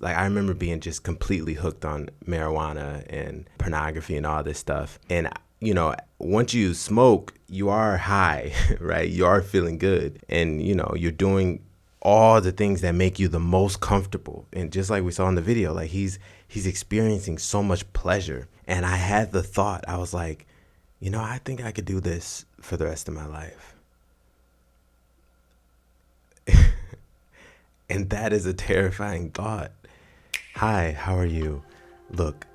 Like, I remember being just completely hooked on marijuana and pornography and all this stuff. And, you know, once you smoke, you are high, right? You are feeling good. And, you know, you're doing all the things that make you the most comfortable. And just like we saw in the video, like he's experiencing so much pleasure. And I had the thought, I was like, you know, I think I could do this for the rest of my life. And that is a terrifying thought. Hi, how are you? Look,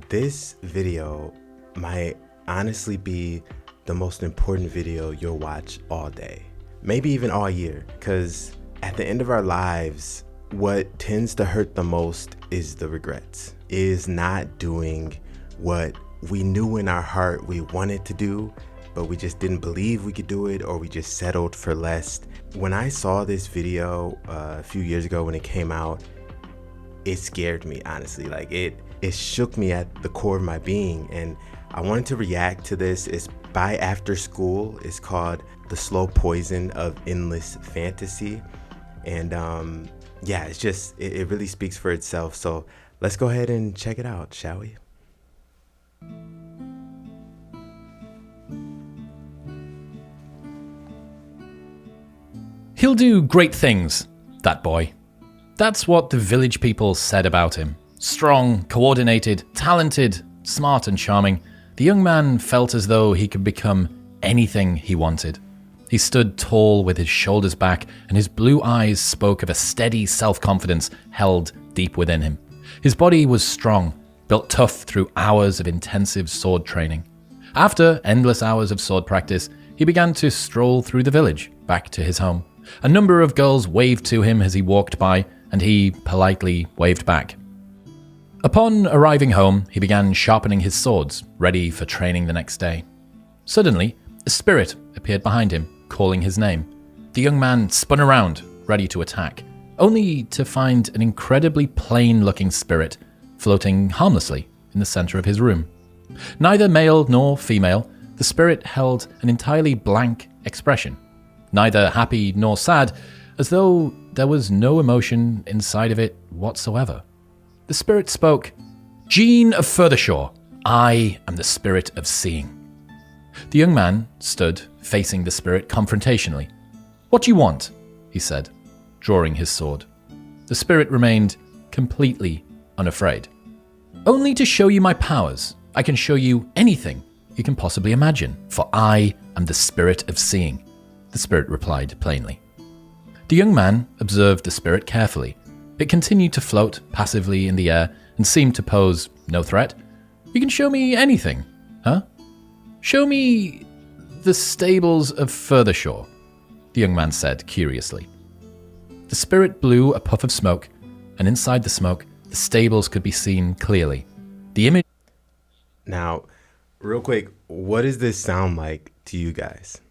this video might honestly be the most important video you'll watch all day, maybe even all year, because at the end of our lives, what tends to hurt the most is the regrets, is not doing what we knew in our heart we wanted to do, but we just didn't believe we could do it, or we just settled for less. When I saw this video a few years ago when it came out, it scared me, honestly. Like it shook me at the core of my being, and I wanted to react to this. It's by After School. It's called The Slow Poison of Endless Fantasy. And yeah, it's just, it really speaks for itself. So let's go ahead and check it out, shall we? He'll do great things, that boy. That's what the village people said about him. Strong, coordinated, talented, smart and charming, the young man felt as though he could become anything he wanted. He stood tall with his shoulders back, and his blue eyes spoke of a steady self-confidence held deep within him. His body was strong, built tough through hours of intensive sword training. After endless hours of sword practice, he began to stroll through the village, back to his home. A number of girls waved to him as he walked by, and he politely waved back. Upon arriving home, he began sharpening his swords, ready for training the next day. Suddenly, a spirit appeared behind him, calling his name. The young man spun around, ready to attack, only to find an incredibly plain-looking spirit floating harmlessly in the center of his room. Neither male nor female, the spirit held an entirely blank expression, neither happy nor sad, as though there was no emotion inside of it whatsoever. The spirit spoke, "Jean of Furthershaw, I am the spirit of seeing." The young man stood, facing the spirit confrontationally. "What do you want?" he said, drawing his sword. The spirit remained completely unafraid. "Only to show you my powers. I can show you anything you can possibly imagine, for I am the spirit of seeing," the spirit replied plainly. The young man observed the spirit carefully. It continued to float passively in the air and seemed to pose no threat. "You can show me anything, huh? Show me the stables of Furthershaw," the young man said curiously. The spirit blew a puff of smoke, and inside the smoke, the stables could be seen clearly. The image... Now, real quick, what does this sound like to you guys?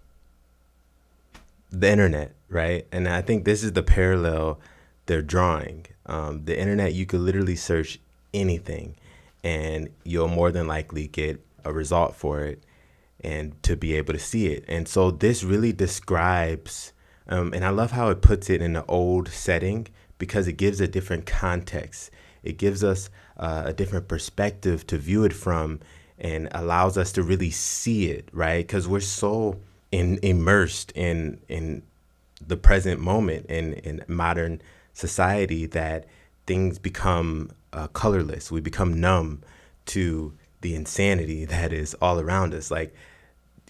The internet, right? And I think this is the parallel they're drawing. The internet, you could literally search anything and you'll more than likely get a result for it and to be able to see it. And so this really describes, and I love how it puts it in an old setting because it gives a different context. It gives us a different perspective to view it from and allows us to really see it, right? Because we're so immersed in the present moment in modern society that things become colorless. We become numb to the insanity that is all around us. Like,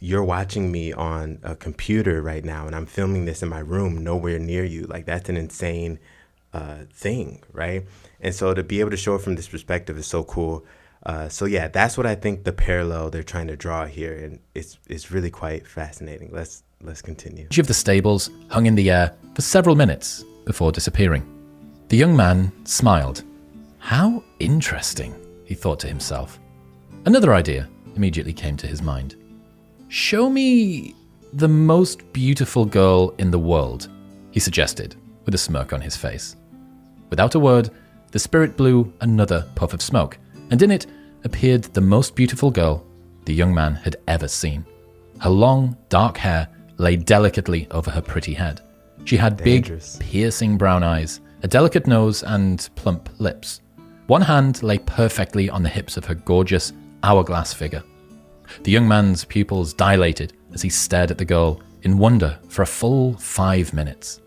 you're watching me on a computer right now and I'm filming this in my room nowhere near you. Like, that's an insane thing, right? And so to be able to show it from this perspective is so cool. So yeah, that's what I think the parallel they're trying to draw here, and it's really quite fascinating. Let's continue. The image of the stables hung in the air for several minutes before disappearing. The young man smiled. "How interesting," he thought to himself. Another idea immediately came to his mind. "Show me the most beautiful girl in the world," he suggested, with a smirk on his face. Without a word, the spirit blew another puff of smoke, and in it appeared the most beautiful girl the young man had ever seen. Her long, dark hair lay delicately over her pretty head. She had big, piercing brown eyes, a delicate nose and plump lips. One hand lay perfectly on the hips of her gorgeous, hourglass figure. The young man's pupils dilated as he stared at the girl in wonder for a full 5 minutes.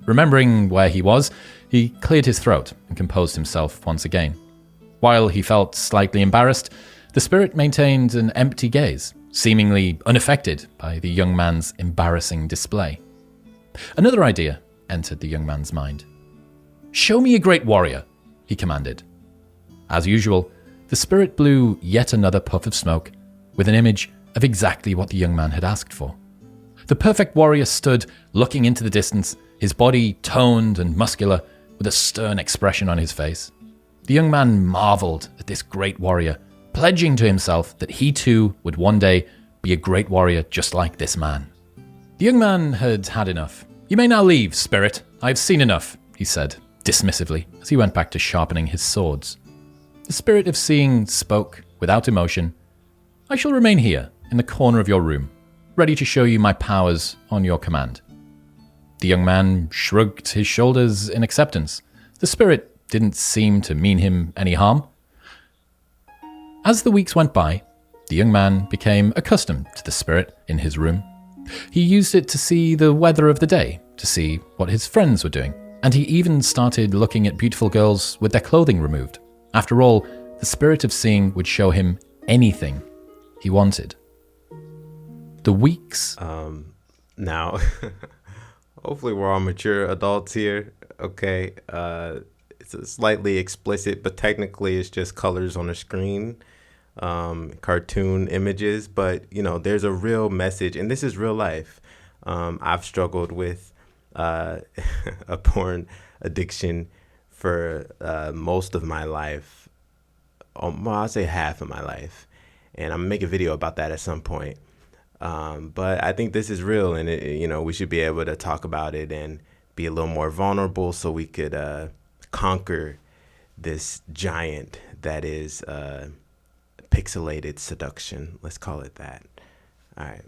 Remembering where he was, he cleared his throat and composed himself once again. While he felt slightly embarrassed, the spirit maintained an empty gaze, seemingly unaffected by the young man's embarrassing display. Another idea entered the young man's mind. "Show me a great warrior," he commanded. As usual, the spirit blew yet another puff of smoke with an image of exactly what the young man had asked for. The perfect warrior stood looking into the distance, his body toned and muscular, with a stern expression on his face. The young man marveled at this great warrior, pledging to himself that he too would one day be a great warrior just like this man. The young man had had enough. "You may now leave, spirit. I have seen enough," he said, dismissively, as he went back to sharpening his swords. The spirit of seeing spoke without emotion. "I shall remain here, in the corner of your room, ready to show you my powers on your command." The young man shrugged his shoulders in acceptance. The spirit didn't seem to mean him any harm. As the weeks went by, the young man became accustomed to the spirit in his room. He used it to see the weather of the day, to see what his friends were doing, and he even started looking at beautiful girls with their clothing removed. After all, the spirit of seeing would show him anything he wanted. The weeks... Now, hopefully we're all mature adults here, okay? It's slightly explicit, but technically it's just colors on a screen, cartoon images, but, you know, there's a real message, and this is real life. I've struggled with a porn addiction for most of my life. I'll say half of my life, and I'm gonna make a video about that at some point. But I think this is real, and we should be able to talk about it and be a little more vulnerable, so we could conquer this giant that is pixelated seduction. Let's call it that. All right.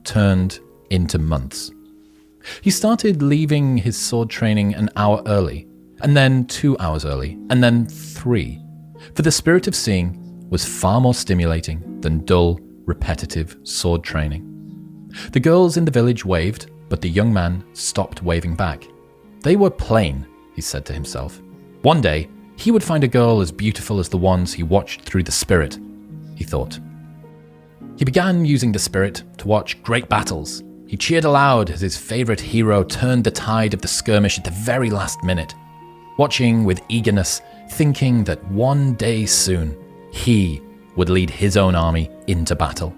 Turned into months. He started leaving his sword training an hour early, and then 2 hours early, and then 3. For the spirit of seeing was far more stimulating than dull, repetitive sword training. The girls in the village waved, but the young man stopped waving back. They were plain, he said to himself. One day, he would find a girl as beautiful as the ones he watched through the spirit, he thought. He began using the spirit to watch great battles. He cheered aloud as his favorite hero turned the tide of the skirmish at the very last minute, watching with eagerness, thinking that one day soon, he would lead his own army into battle.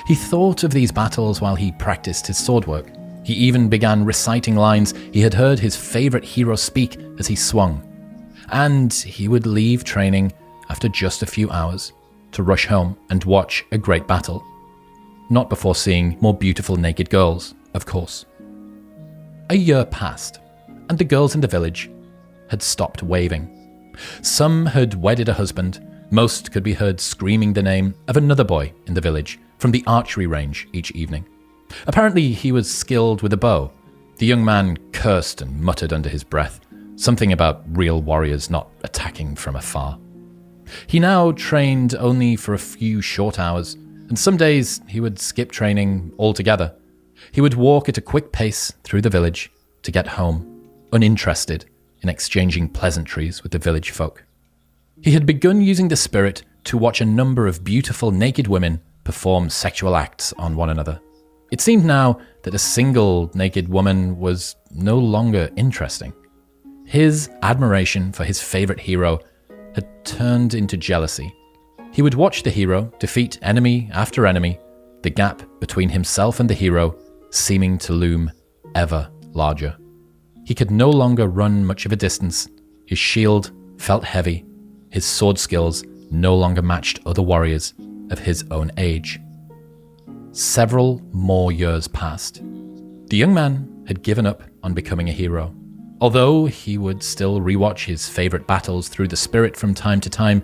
He thought of these battles while he practiced his sword work. He even began reciting lines he had heard his favorite hero speak as he swung. And he would leave training after just a few hours to rush home and watch a great battle. Not before seeing more beautiful naked girls, of course. A year passed, and the girls in the village had stopped waving. Some had wedded a husband. Most could be heard screaming the name of another boy in the village from the archery range each evening. Apparently he was skilled with a bow. The young man cursed and muttered under his breath, something about real warriors not attacking from afar. He now trained only for a few short hours, and some days he would skip training altogether. He would walk at a quick pace through the village to get home, uninterested in exchanging pleasantries with the village folk. He had begun using the spirit to watch a number of beautiful naked women perform sexual acts on one another. It seemed now that a single naked woman was no longer interesting. His admiration for his favorite hero had turned into jealousy. He would watch the hero defeat enemy after enemy, the gap between himself and the hero seeming to loom ever larger. He could no longer run much of a distance. His shield felt heavy. His sword skills no longer matched other warriors of his own age. Several more years passed. The young man had given up on becoming a hero. Although he would still rewatch his favorite battles through the spirit from time to time,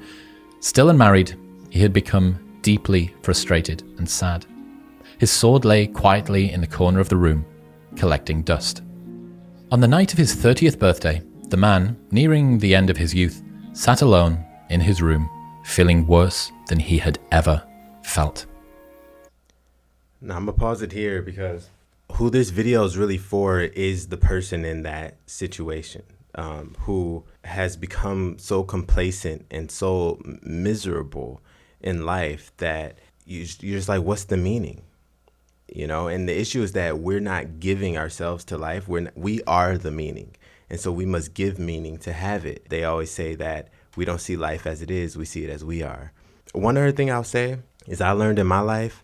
still unmarried, he had become deeply frustrated and sad. His sword lay quietly in the corner of the room, collecting dust. On the night of his 30th birthday, The man, nearing the end of his youth, sat alone in his room, feeling worse than he had ever felt. Now I'm gonna pause it here because who this video is really for is the person in that situation, who has become so complacent and so miserable in life that you're just like, what's the meaning? You know, and the issue is that we're not giving ourselves to life. We are the meaning. And so we must give meaning to have it. They always say that we don't see life as it is, we see it as we are. One other thing I'll say is I learned in my life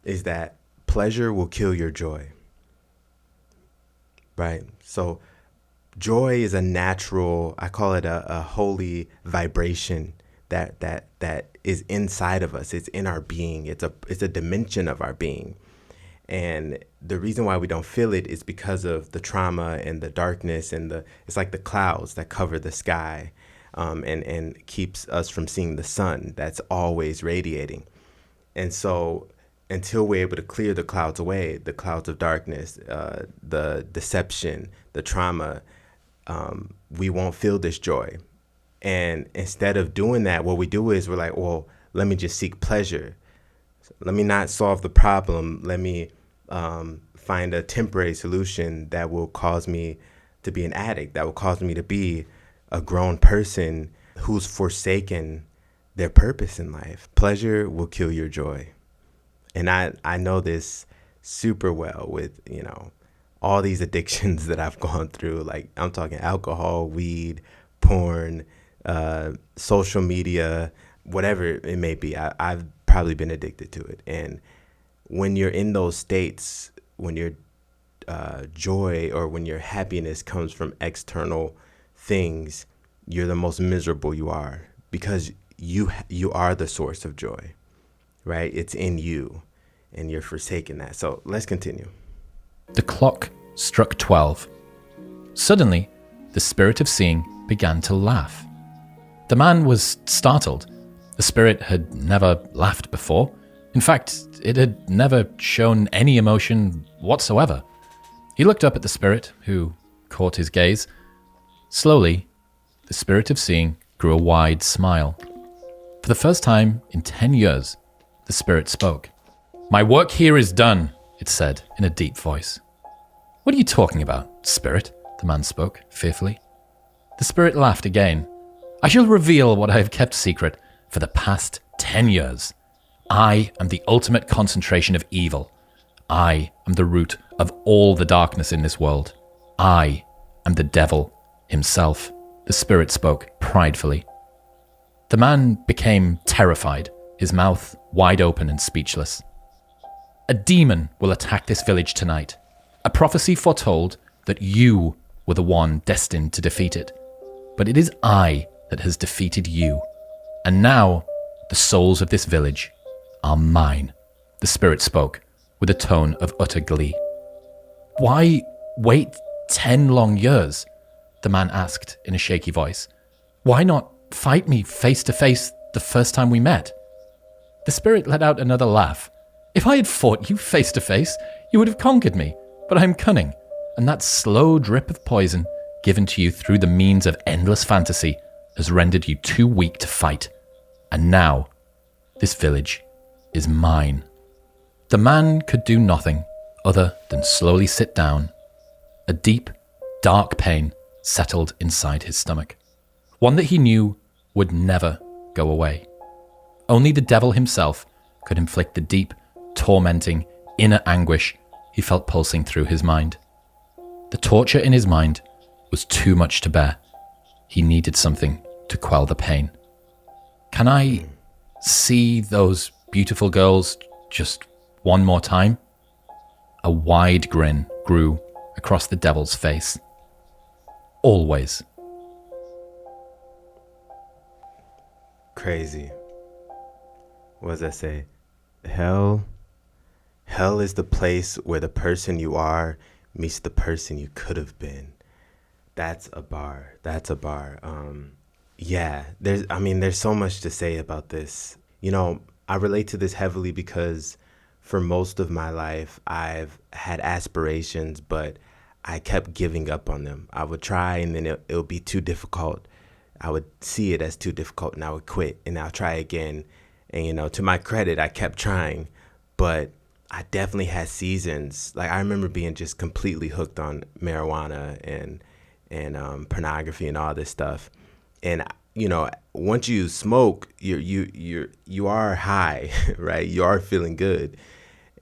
is that pleasure will kill your joy. Right? So joy is a natural, I call it a holy vibration that is inside of us. It's in our being. It's a dimension of our being. And the reason why we don't feel it is because of the trauma and the darkness and it's like the clouds that cover the sky, and keeps us from seeing the sun that's always radiating. And so until we're able to clear the clouds away, the clouds of darkness, the deception, the trauma, we won't feel this joy. And instead of doing that, what we do is we're like, well, let me just seek pleasure. Let me not solve the problem. Let me find a temporary solution that will cause me to be an addict, that will cause me to be a grown person who's forsaken their purpose in life. Pleasure will kill your joy. And I know this super well with, all these addictions that I've gone through. Like I'm talking alcohol, weed, porn, social media, whatever it may be. I've probably been addicted to it. And when you're in those states, when your joy or when your happiness comes from external things, you're the most miserable you are, because you are the source of joy, right? It's in you, and you're forsaking that. So let's continue. The clock struck 12. Suddenly, the spirit of seeing began to laugh. The man was startled. The spirit had never laughed before. In fact, it had never shown any emotion whatsoever. He looked up at the spirit, who caught his gaze. Slowly, the spirit of seeing grew a wide smile. For the first time in 10 years, the spirit spoke. "My work here is done," it said in a deep voice. "What are you talking about, spirit?" the man spoke, fearfully. The spirit laughed again. "I shall reveal what I have kept secret for the past 10 years. I am the ultimate concentration of evil. I am the root of all the darkness in this world. I am the devil himself," the spirit spoke pridefully. The man became terrified, his mouth wide open and speechless. "A demon will attack this village tonight. A prophecy foretold that you were the one destined to defeat it. But it is I that has defeated you. And now the souls of this village are mine," the spirit spoke with a tone of utter glee. "Why wait 10 long years?" the man asked in a shaky voice. "Why not fight me face to face the first time we met?" The spirit let out another laugh. "If I had fought you face to face, you would have conquered me, but I am cunning, and that slow drip of poison given to you through the means of endless fantasy has rendered you too weak to fight. And now, this village is mine." The man could do nothing other than slowly sit down. A deep, dark pain settled inside his stomach, one that he knew would never go away. Only the devil himself could inflict the deep, tormenting, inner anguish he felt pulsing through his mind. The torture in his mind was too much to bear. He needed something to quell the pain. "Can I see those beautiful girls just one more time?" A wide grin grew across the devil's face. "Always." Crazy. What does that say? Hell is the place where the person you are meets the person you could have been. That's a bar. Yeah, there's so much to say about this. I relate to this heavily because for most of my life, I've had aspirations, but I kept giving up on them. I would try, and then it would be too difficult. I would see it as too difficult, and I would quit, and I'll try again. And, to my credit, I kept trying, but I definitely had seasons. Like, I remember being just completely hooked on marijuana and pornography and all this stuff. And, once you smoke, you are high, right? You are feeling good.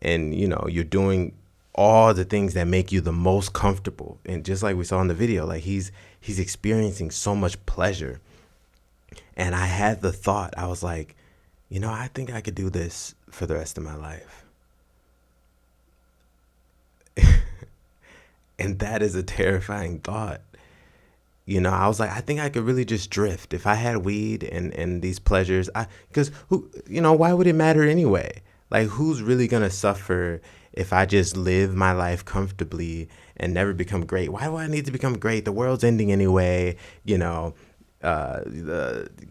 And, you're doing all the things that make you the most comfortable. And just like we saw in the video, like he's experiencing so much pleasure. And I had the thought, I was like, I think I could do this for the rest of my life. And that is a terrifying thought. I was like, I think I could really just drift if I had weed and these pleasures. Because why would it matter anyway? Like, who's really going to suffer if I just live my life comfortably and never become great? Why do I need to become great? The world's ending anyway, the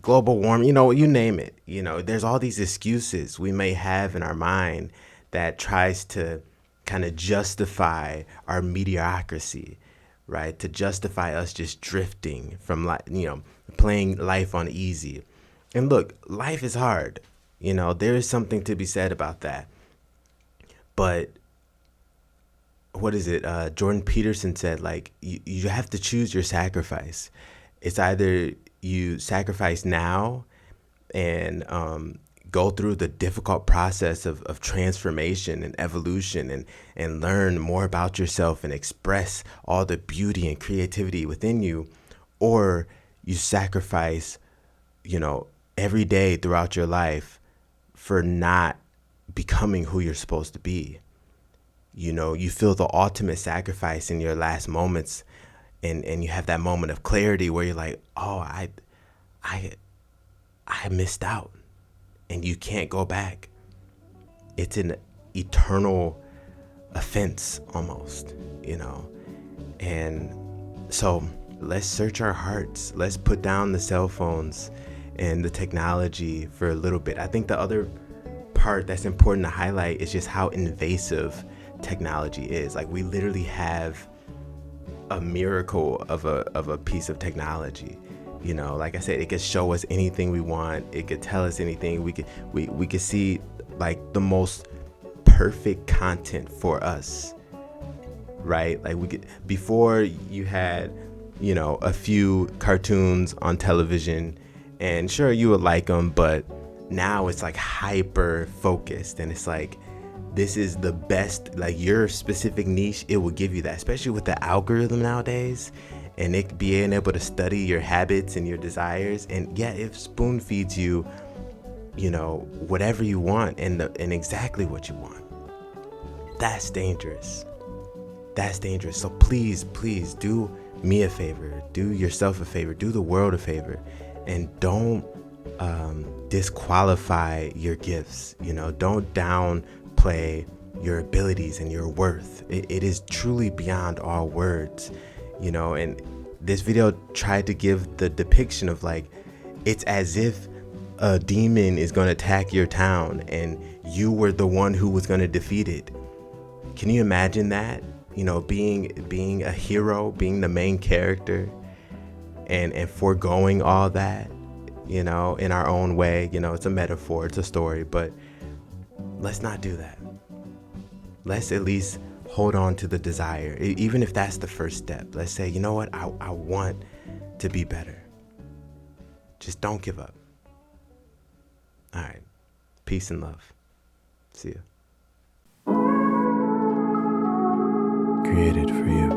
global warming, you name it. There's all these excuses we may have in our mind that tries to kind of justify our mediocrity, right? To justify us just drifting from playing life on easy. And look, life is hard. There is something to be said about that. But what is it? Jordan Peterson said, like, you have to choose your sacrifice. It's either you sacrifice now and go through the difficult process of transformation and evolution and learn more about yourself and express all the beauty and creativity within you, or you sacrifice, every day throughout your life for not becoming who you're supposed to be. You feel the ultimate sacrifice in your last moments, and you have that moment of clarity where you're like, oh, I missed out, and you can't go back. It's an eternal offense almost, and so let's search our hearts. Let's put down the cell phones and the technology for a little bit. I think the other part that's important to highlight is just how invasive technology is. Like, we literally have a miracle of a piece of technology. Like I said, it could show us anything we want. It could tell us anything. We could see like the most perfect content for us, right? Like, before you had, a few cartoons on television, and sure, you would like them, but now it's like hyper focused, and it's like, this is the best, like your specific niche, it will give you that, especially with the algorithm nowadays, and it being able to study your habits and your desires. And yeah, it spoon feeds you, whatever you want and exactly what you want. That's dangerous. So please do me a favor, do yourself a favor, do the world a favor, and don't disqualify your gifts. Don't downplay your abilities and your worth. It is truly beyond all words. And this video tried to give the depiction of, like, it's as if a demon is going to attack your town and you were the one who was going to defeat it. Can you imagine that? Being a hero, being the main character, and foregoing all that, in our own way. It's a metaphor, it's a story, but let's not do that. Let's at least hold on to the desire, even if that's the first step. Let's say, you know what, I want to be better. Just don't give up. All right. Peace and love. See ya. Created for you.